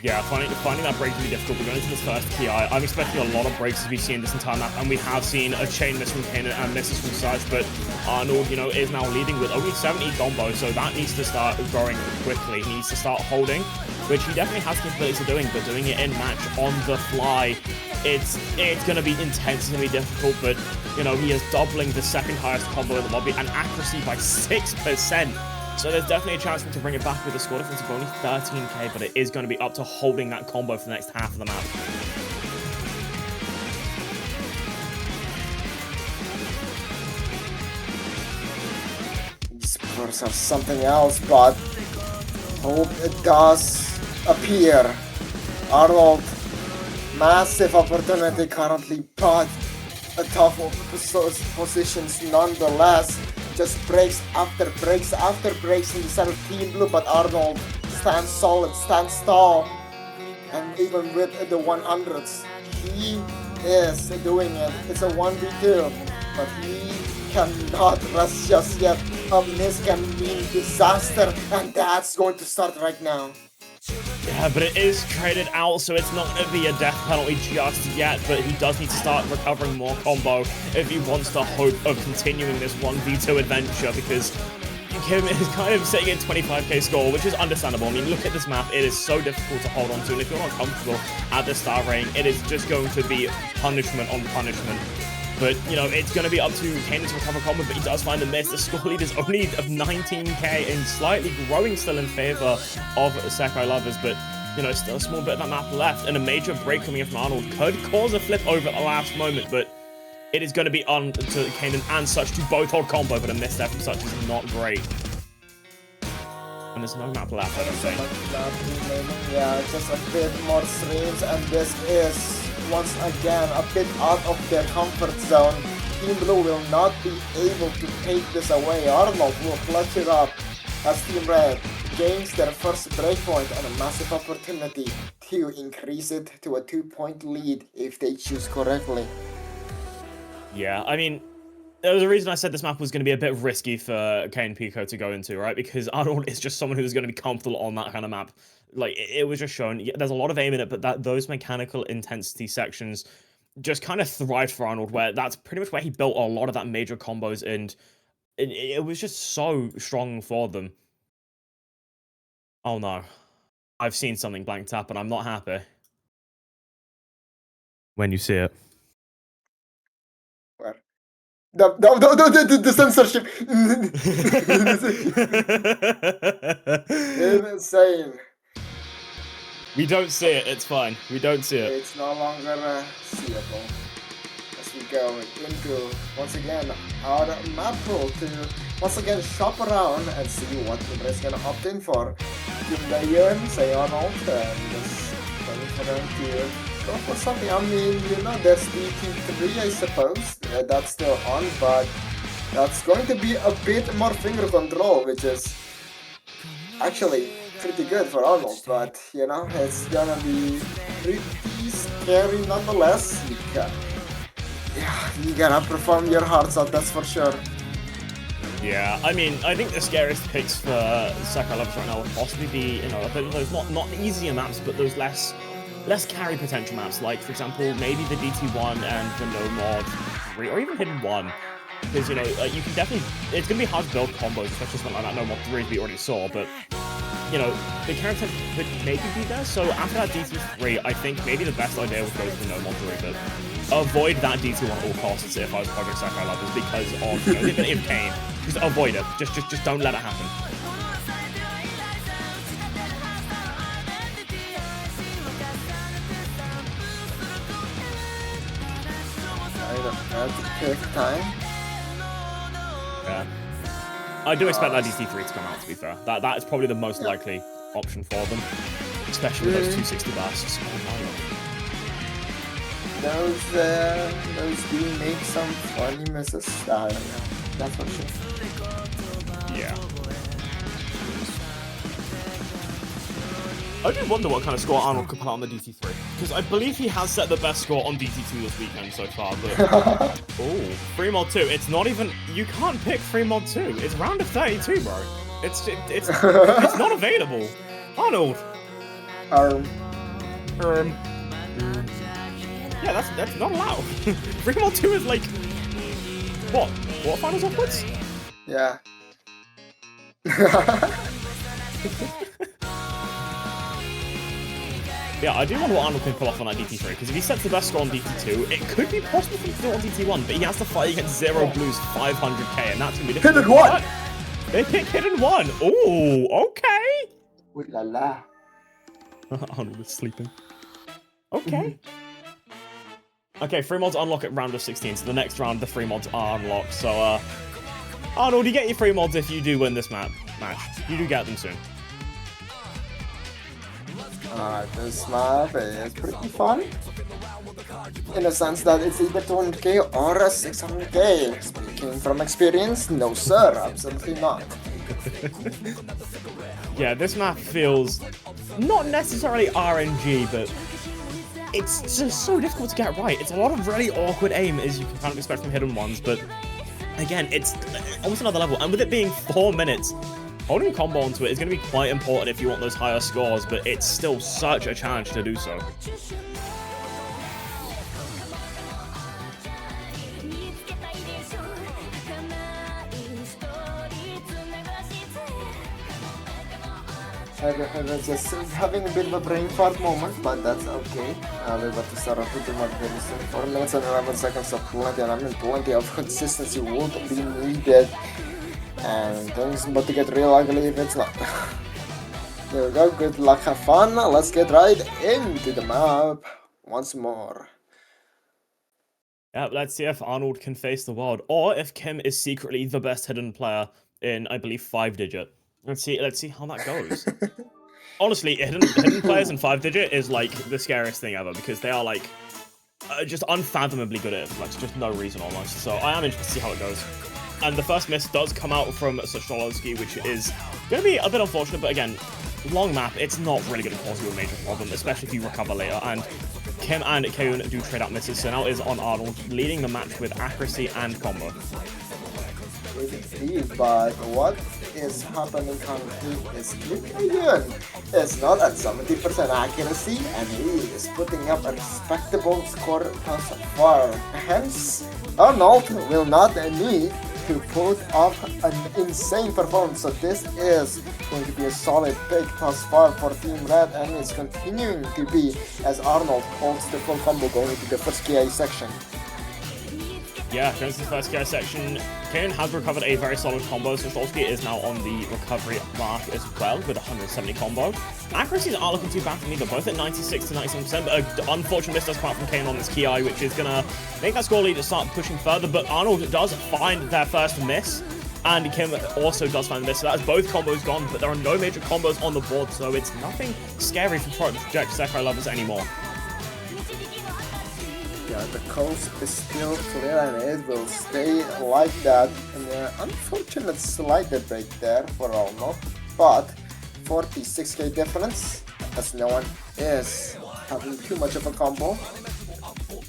Yeah, finding that break to be difficult. We're going into this first TI. I'm expecting a lot of breaks to be seen this entire map, and we have seen a chain miss from Kanan and misses from Sarge, but Arnold, you know, is now leading with only 70 combo, so that needs to start growing quickly. He needs to start holding, which he definitely has capabilities of doing, but doing it in match on the fly, it's going to be intense, it's going to be difficult, but, you know, he is doubling the second highest combo in the lobby, and accuracy by 6%. So there's definitely a chance for him to bring it back with a score difference of only 13k, but it is going to be up to holding that combo for the next half of the map. These Spurs are something else, but hope it does appear. Arnold, massive opportunity currently, but a tough positions nonetheless. Just breaks after breaks after breaks in the center of Team Blue, but Arnold stands solid, stands tall, and even with the 100s, he is doing it. It's a 1v2, but he cannot rest just yet. A miss can mean disaster, and that's going to start right now. Yeah, but it is traded out, so it's not going to be a death penalty just yet, but he does need to start recovering more combo if he wants the hope of continuing this 1v2 adventure, because Kim is kind of sitting at 25k score, which is understandable. I mean, look at this map, it is so difficult to hold on to, and if you're not comfortable at the star rating, it is just going to be punishment on punishment. But, you know, it's going to be up to Kanan to recover combo, but he does find the miss. The score lead is only of 19k and slightly growing still in favor of Sakurai Lovers, but, you know, still a small bit of that map left, and a major break coming in from Arnold could cause a flip over at the last moment, but it is going to be on to Kanan and such to both hold combo, but a miss there from such is not great. And there's no map left, I don't think. Yeah, just a bit more streams, and this is once again a bit out of their comfort zone. Team Blue will not be able to take this away. Arnold will clutch it up as Team Red gains their first breakpoint and a massive opportunity to increase it to a 2-point lead if they choose correctly. Yeah, I mean, there was a reason I said this map was going to be a bit risky for Kane Pico to go into, right? Because Arnold is just someone who's going to be comfortable on that kind of map. Like, it was just shown, there's a lot of aim in it, but those mechanical intensity sections just kind of thrived for Arnold, where that's pretty much where he built a lot of that major combos, and it was just so strong for them. Oh no. I've seen something blank tap, and I'm not happy. When you see it. Where? The censorship! Insane. We don't see it, it's fine. We don't see it. It's no longer seeable. As we go into, once again, our map pool to once again shop around and see what Team is gonna opt in for. Kim Dae-yeon, say Arnold, and just waiting for them to go for something. I mean, you know, there's the T3, I suppose, that's still on, but that's going to be a bit more finger control, which is actually pretty good for Arnold, but you know, it's gonna be pretty scary nonetheless. You Yeah, you gotta perform your hearts out, that's for sure. Yeah, I mean, I think the scariest picks for Sakurai Lovers right now would possibly be, you know, a bit of those not easier maps, but those less carry potential maps, like, for example, maybe the DT1 and the No Mod 3, or even Hidden 1. Because, you know, you can definitely... It's going to be hard to build combos, especially something like that No Mod 3 we already saw, but, you know, the character could maybe be there. So after that DT3, I think maybe the best idea would go to the No Mod 3, but avoid that DT1 at all costs if I was Project Sakurai Lovers because of, you know, the ability of Kane. Just avoid it. Just don't let it happen. I don't have to take time. Yeah. I do expect that DT3 to come out, to be fair. That is probably the most likely option for them. Especially with those 260 blasts. Those do make some funny misses. That's for sure. Yeah. I do wonder what kind of score Arnold could put out on the DT3. Because I believe he has set the best score on DT2 this weekend so far, but... oh, free mod 2. It's not even... You can't pick free mod 2. It's round of 32, bro. It's not available. Arnold. Yeah, that's not allowed. Free mod 2 is like... What? Quarterfinals upwards? Yeah. Yeah, I do wonder what Arnold can pull off on that DT3, because if he sets the best score on DT2, it could be possible for him to do it on DT1, but he has to fight against Zero Blue's 500k, and that's going to be difficult. Hidden 1! They pick Hidden 1! Ooh, okay! Ooh la la. Arnold is sleeping. Okay. Okay, free mods unlock at round of 16, so the next round the free mods are unlocked, so, Arnold, you get your free mods if you do win this match. You do get them soon. This map is pretty fun. In the sense that it's either 200k or a 600k. Speaking from experience, no sir, absolutely not. Yeah, this map feels not necessarily RNG, but it's just so difficult to get right. It's a lot of really awkward aim, as you can kind of expect from Hidden Ones, but again, it's almost another level. And with it being 4 minutes, holding a combo onto it is going to be quite important if you want those higher scores, but it's still such a challenge to do so. I'm just having a bit of a brain fart moment, but that's okay. We're about to start off with the map very soon. 4 minutes and 11 seconds of plenty, and I mean plenty of consistency would be needed. And things about to get real ugly if it's not. Here we go, good luck, have fun. Let's get right into the map once more. Yeah, let's see if Arnold can face the world, or if Kim is secretly the best hidden player in, I believe, 5-digit. Let's see how that goes. Honestly, hidden players in 5-digit is like the scariest thing ever, because they are like just unfathomably good at it for like just no reason almost. So I am interested to see how it goes. And the first miss does come out from Sokolowski, which is going to be a bit unfortunate, but again, long map, it's not really going to cause you a major problem, especially if you recover later. And Kim and Keun do trade out misses, so now it is on Arnold, leading the match with accuracy and combo. Indeed, but what is happening currently is Keun is not at 70% accuracy, and he is putting up a respectable score thus far. Hence, Arnold will not need to put up an insane performance, so this is going to be a solid pick thus far for Team Red, and it's continuing to be as Arnold holds the full combo going into the first KI section. Yeah, going to the first KI section, Keun has recovered a very solid combo, so Stolsky is now on the recovery mark as well with 170 combo. Accuracies aren't looking too bad from either, both at 96 to 97%, but an unfortunate miss does come out from Keun on this KI, which is going to make that score lead to start pushing further, but Arnold does find their first miss, and Kim also does find the miss, so that is both combos gone, but there are no major combos on the board, so it's nothing scary for Project Sakurai Lovers anymore. Yeah, the coast is still clear and it will stay like that. And unfortunate slight break there for Arnold, but 46k difference as no one is having too much of a combo.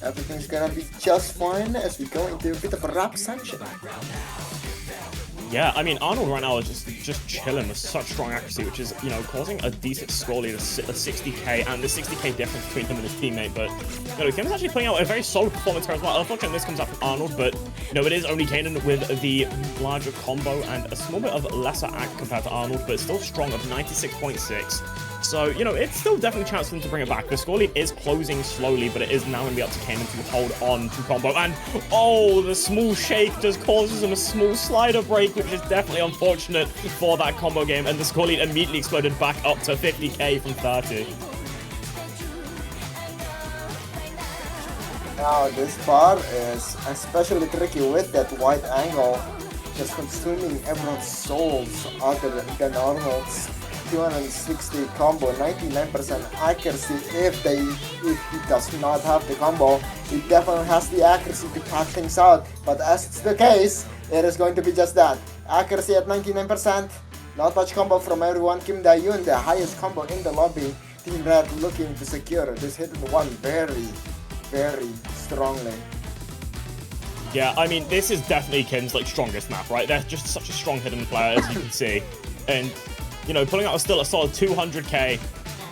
everything's gonna be just fine as we go into a bit of a rap section. Yeah, I mean, Arnold right now is just chilling with such strong accuracy, which is, you know, causing a decent score lead, a 60k, and the 60k difference between him and his teammate. But, you know, Kim's actually putting out a very solid performance here as well. Unfortunately, this comes out from Arnold, but, you know, it is only Kanan with the larger combo and a small bit of lesser act compared to Arnold, but still strong of 96.6. So, you know, it's still definitely a chance for them to bring it back. The score lead is closing slowly, but it is now going to be up to Kanan to hold on to combo. And, oh, the small shake just causes him a small slider break, which is definitely unfortunate for that combo game. And the score lead immediately exploded back up to 50k from 30. Now, this part is especially tricky with that wide angle, just consuming everyone's souls other than Arnold's 260 combo, 99% accuracy. If he does not have the combo, he definitely has the accuracy to pack things out. But as it's the case, it is going to be just that. Accuracy at 99%, not much combo from everyone. Kim Dae-yoon, the highest combo in the lobby. Team Red looking to secure this hidden one very, very strongly. Yeah, I mean, this is definitely Kim's like strongest map, right? They're just such a strong hidden player, as you can see. And, you know, pulling out still a solid 200k,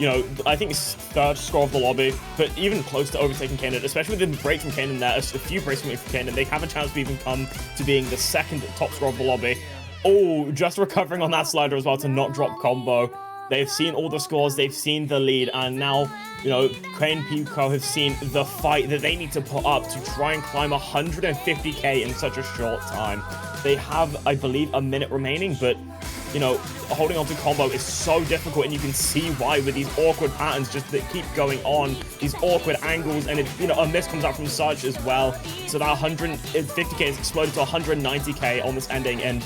you know, I think it's third score of the lobby, but even close to overtaking Kanan, especially with the break from Kanan there, a few breaks from Kanan, they have a chance to even come to being the second top score of the lobby. Oh, just recovering on that slider as well to not drop combo. They've seen all the scores, they've seen the lead, and now, you know, Crane Pico have seen the fight that they need to put up to try and climb 150k in such a short time. They have, I believe, a minute remaining, but, you know, holding on to combo is so difficult, and you can see why with these awkward patterns just that keep going on, these awkward angles, and, you know, a miss comes out from Sarge as well. So that 150k is exploded to 190k on this ending, and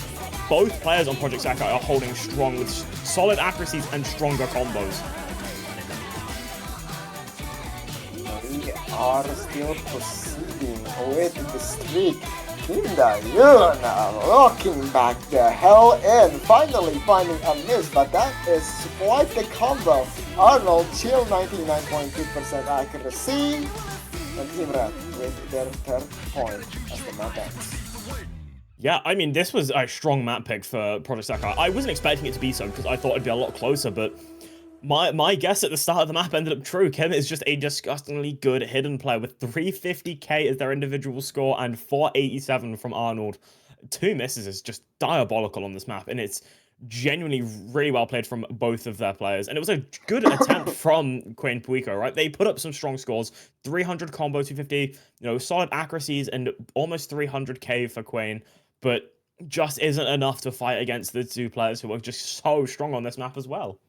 both players on Project Sakai are holding strong with solid accuracies and stronger combos. We are still proceeding with the streak. Kim Dae-yoon locking back the hell in, finally finding a miss, but that is quite the combo. Arnold chill 99.2% accuracy, and Team Red with their third point as the map ends. Yeah, I mean, this was a strong map pick for Project Sakai. I wasn't expecting it to be so because I thought it'd be a lot closer, but my guess at the start of the map ended up true. Kim is just a disgustingly good hidden player with 350k as their individual score and 487 from Arnold. 2 misses is just diabolical on this map, and it's genuinely really well played from both of their players. And it was a good attempt from Queen Puico, right? They put up some strong scores, 300 combo, 250, you know, solid accuracies, and almost 300k for Queen, but just isn't enough to fight against the two players who are just so strong on this map as well.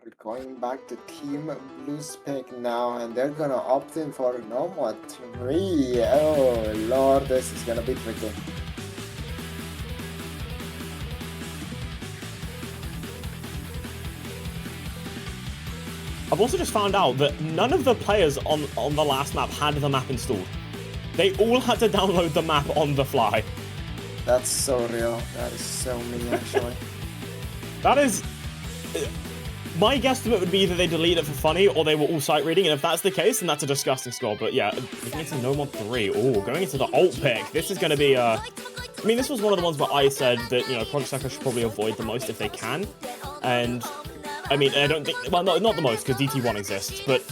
We're going back to Team Blue's pick now, and they're gonna opt in for Nomad 3. Oh lord, this is gonna be tricky. I've also just found out that none of the players on the last map had the map installed. They all had to download the map on the fly. That's so real. That is so me, actually. That is... My guesstimate would be that they delete it for funny, or they were all sight reading, and if that's the case, then that's a disgusting score. But yeah, going into No Mod 3, oh, going into the ult pick, this is going to be, I mean, this was one of the ones where I said that, you know, Project Sakai should probably avoid the most if they can, and, I mean, I don't think, well, not the most, because DT1 exists, but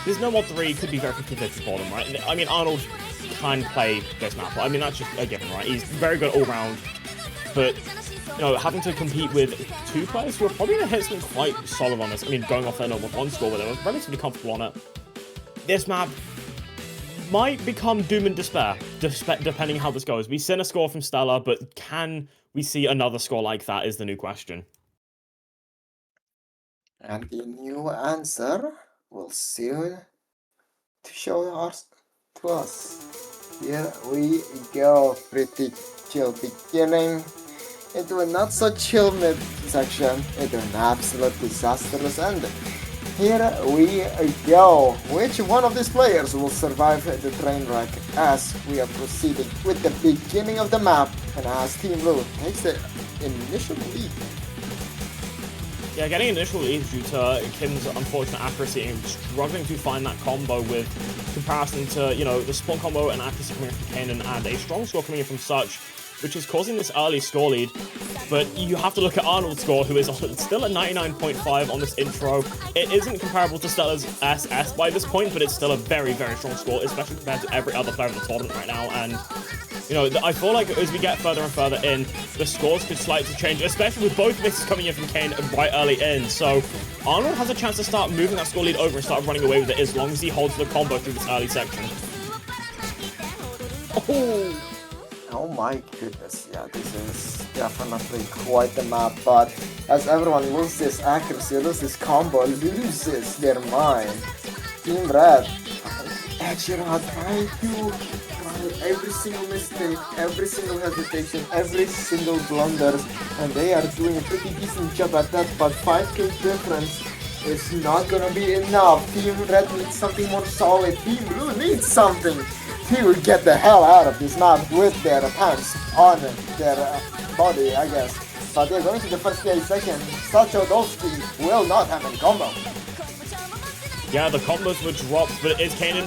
this No Mod 3 could be very 50-50 for them, right? I mean, Arnold can play this map, I mean, that's just a given, right? He's very good all-round, but... You know, having to compete with 2 players who are probably going to hit something quite solid on this. I mean, going off their normal 1 score with them, I'm relatively comfortable on it. This map might become doom and despair, depending how this goes. We've seen a score from Stella, but can we see another score like that is the new question. And the new answer will soon to show to us. Here we go, pretty chill beginning. Into a not so chill mid section, into an absolute disastrous ending. Here we go. Which one of these players will survive the train wreck as we are proceeding with the beginning of the map, and as Team Blue takes the initial lead. Yeah, getting an initial lead due to Kim's unfortunate accuracy and struggling to find that combo with comparison to, you know, the spawn combo and accuracy coming in from Kanan and a strong score coming in from Such, which is causing this early score lead. But you have to look at Arnold's score, who is still at 99.5 on this intro. It isn't comparable to Stella's SS by this point, but it's still a very, very strong score, especially compared to every other player in the tournament right now. And you know, I feel like as we get further and further in, the scores could slightly change, especially with both misses coming in from Kane right early in. So Arnold has a chance to start moving that score lead over and start running away with it as long as he holds the combo through this early section. Oh my goodness, yeah, this is definitely quite the map, but as everyone loses accuracy, loses combo, loses their mind. Team Red, Edgerod trying to every single mistake, every single hesitation, every single blunders, and they are doing a pretty decent job at that, but 5k difference is not gonna be enough. Team Red needs something more solid. Team Blue needs something to get the hell out of this map with their pants on their body, I guess. But they're going to the first play second. Sachodowski will not have any combo. Yeah, the combos were dropped, but it is Kanan,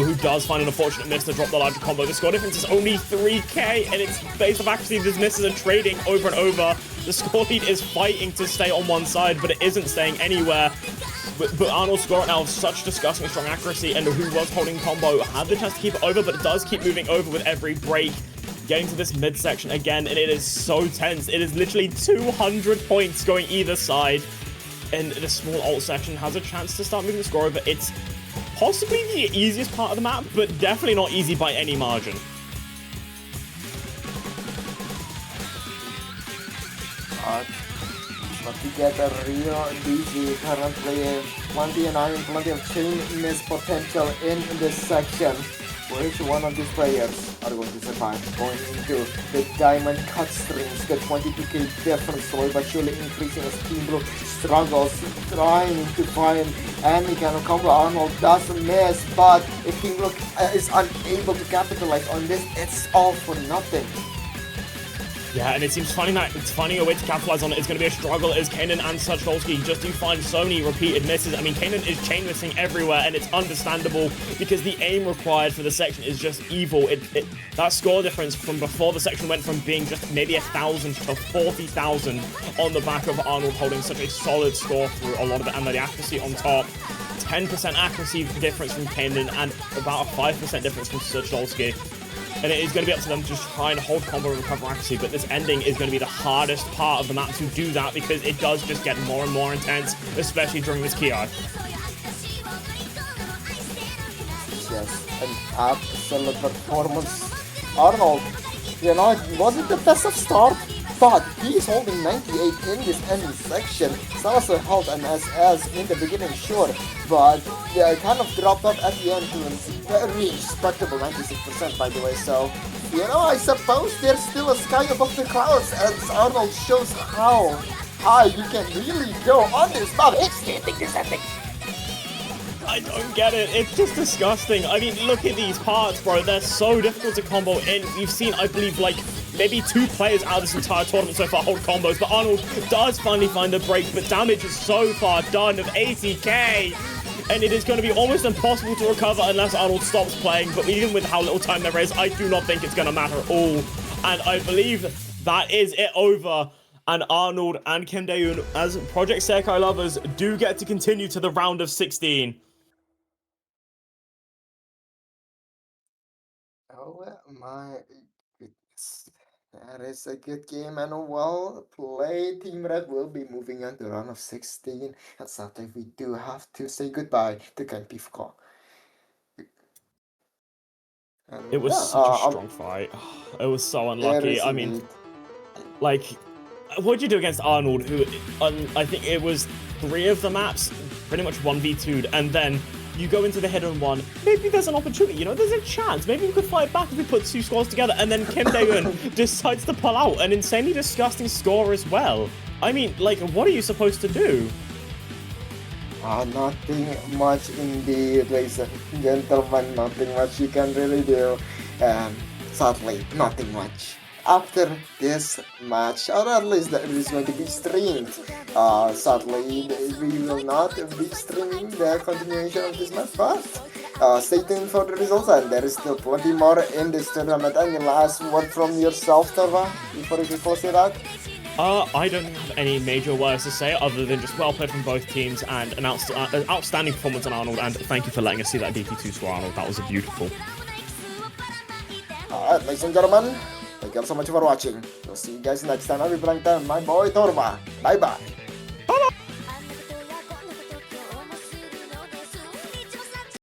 who does find an unfortunate miss to drop the larger combo. The score difference is only 3k, and it's based off actually these misses are trading over and over. The score lead is fighting to stay on one side, but it isn't staying anywhere. But Arnold's score right now has such disgusting strong accuracy, and who was holding combo had the chance to keep it over, but it does keep moving over with every break. Getting to this midsection again, and it is so tense. It is literally 200 points going either side. And the small alt section has a chance to start moving the score over. It's possibly the easiest part of the map, but definitely not easy by any margin. But to get a real easy currently, plenty and iron, plenty of chain miss potential in this section. Which one of these players are going to survive? Going into the diamond cut strings, the 22k difference slowly but surely increasing as Team Blue struggles, trying to find any kind of combo. Arnold doesn't miss, but if Team Blue is unable to capitalize on this, it's all for nothing. Yeah, and it seems finding a way to capitalize on it is going to be a struggle as Kanan and Sachodowski just do find so many repeated misses. I mean, Kanan is chain missing everywhere, and it's understandable because the aim required for the section is just evil. That score difference from before the section went from being just maybe 1,000 to 40,000 on the back of Arnold holding such a solid score through a lot of it, and the accuracy on top. 10% accuracy difference from Kanan and about a 5% difference from Sachodowski. And it is going to be up to them to just try and hold combo and recover accuracy, but this ending is going to be the hardest part of the map to do that because it does just get more and more intense, especially during this key arc. Yes, an absolute performance. Arnold, you know, it wasn't the best of start, but he's holding 98 in this ending section. Salazar held an SS in the beginning, sure, but yeah, kind of dropped off at the end to a very respectable 96% by the way, so, you know, I suppose there's still a sky above the clouds as Arnold shows how high you can really go on this map. Extending this ending. I don't get it. It's just disgusting. I mean, look at these parts, bro. They're so difficult to combo in. We've seen, I believe, like, maybe 2 players out of this entire tournament so far hold combos, but Arnold does finally find a break, but damage is so far done of 80k. And it is going to be almost impossible to recover unless Arnold stops playing, but even with how little time there is, I do not think it's going to matter at all. And I believe that is it over. And Arnold and Kim Dae-eun, as Project Sekai lovers, do get to continue to the round of 16. Oh my goodness. That is a good game and a well played. Team Red will be moving on to the round of 16. And sadly, we do have to say goodbye to Ken Pifko. It was such a strong fight. It was so unlucky. I mean, like, what'd you do against Arnold, who, I think it was 3 of the maps, pretty much 1v2'd, and then you go into the hidden one, maybe there's an opportunity, you know, there's a chance, maybe we could fight back if we put 2 scores together, and then Kim Dae-eun decides to pull out an insanely disgusting score as well. I mean, like, what are you supposed to do? Nothing much indeed, ladies and gentlemen, nothing much you can really do. Sadly, nothing much. after this match, or at least that it is going to be streamed. Sadly, we will not be streaming the continuation of this match, but stay tuned for the results, and there is still plenty more in this tournament. Any last word from yourself, Torva, before we close it out? I don't have any major words to say other than just well played from both teams and an outstanding performance on Arnold, and thank you for letting us see that DP2 score, Arnold. That was beautiful. Alright, ladies and gentlemen, thank you all so much for watching. We'll see you guys next time. I'll be playing time, my boy Torva. Bye bye.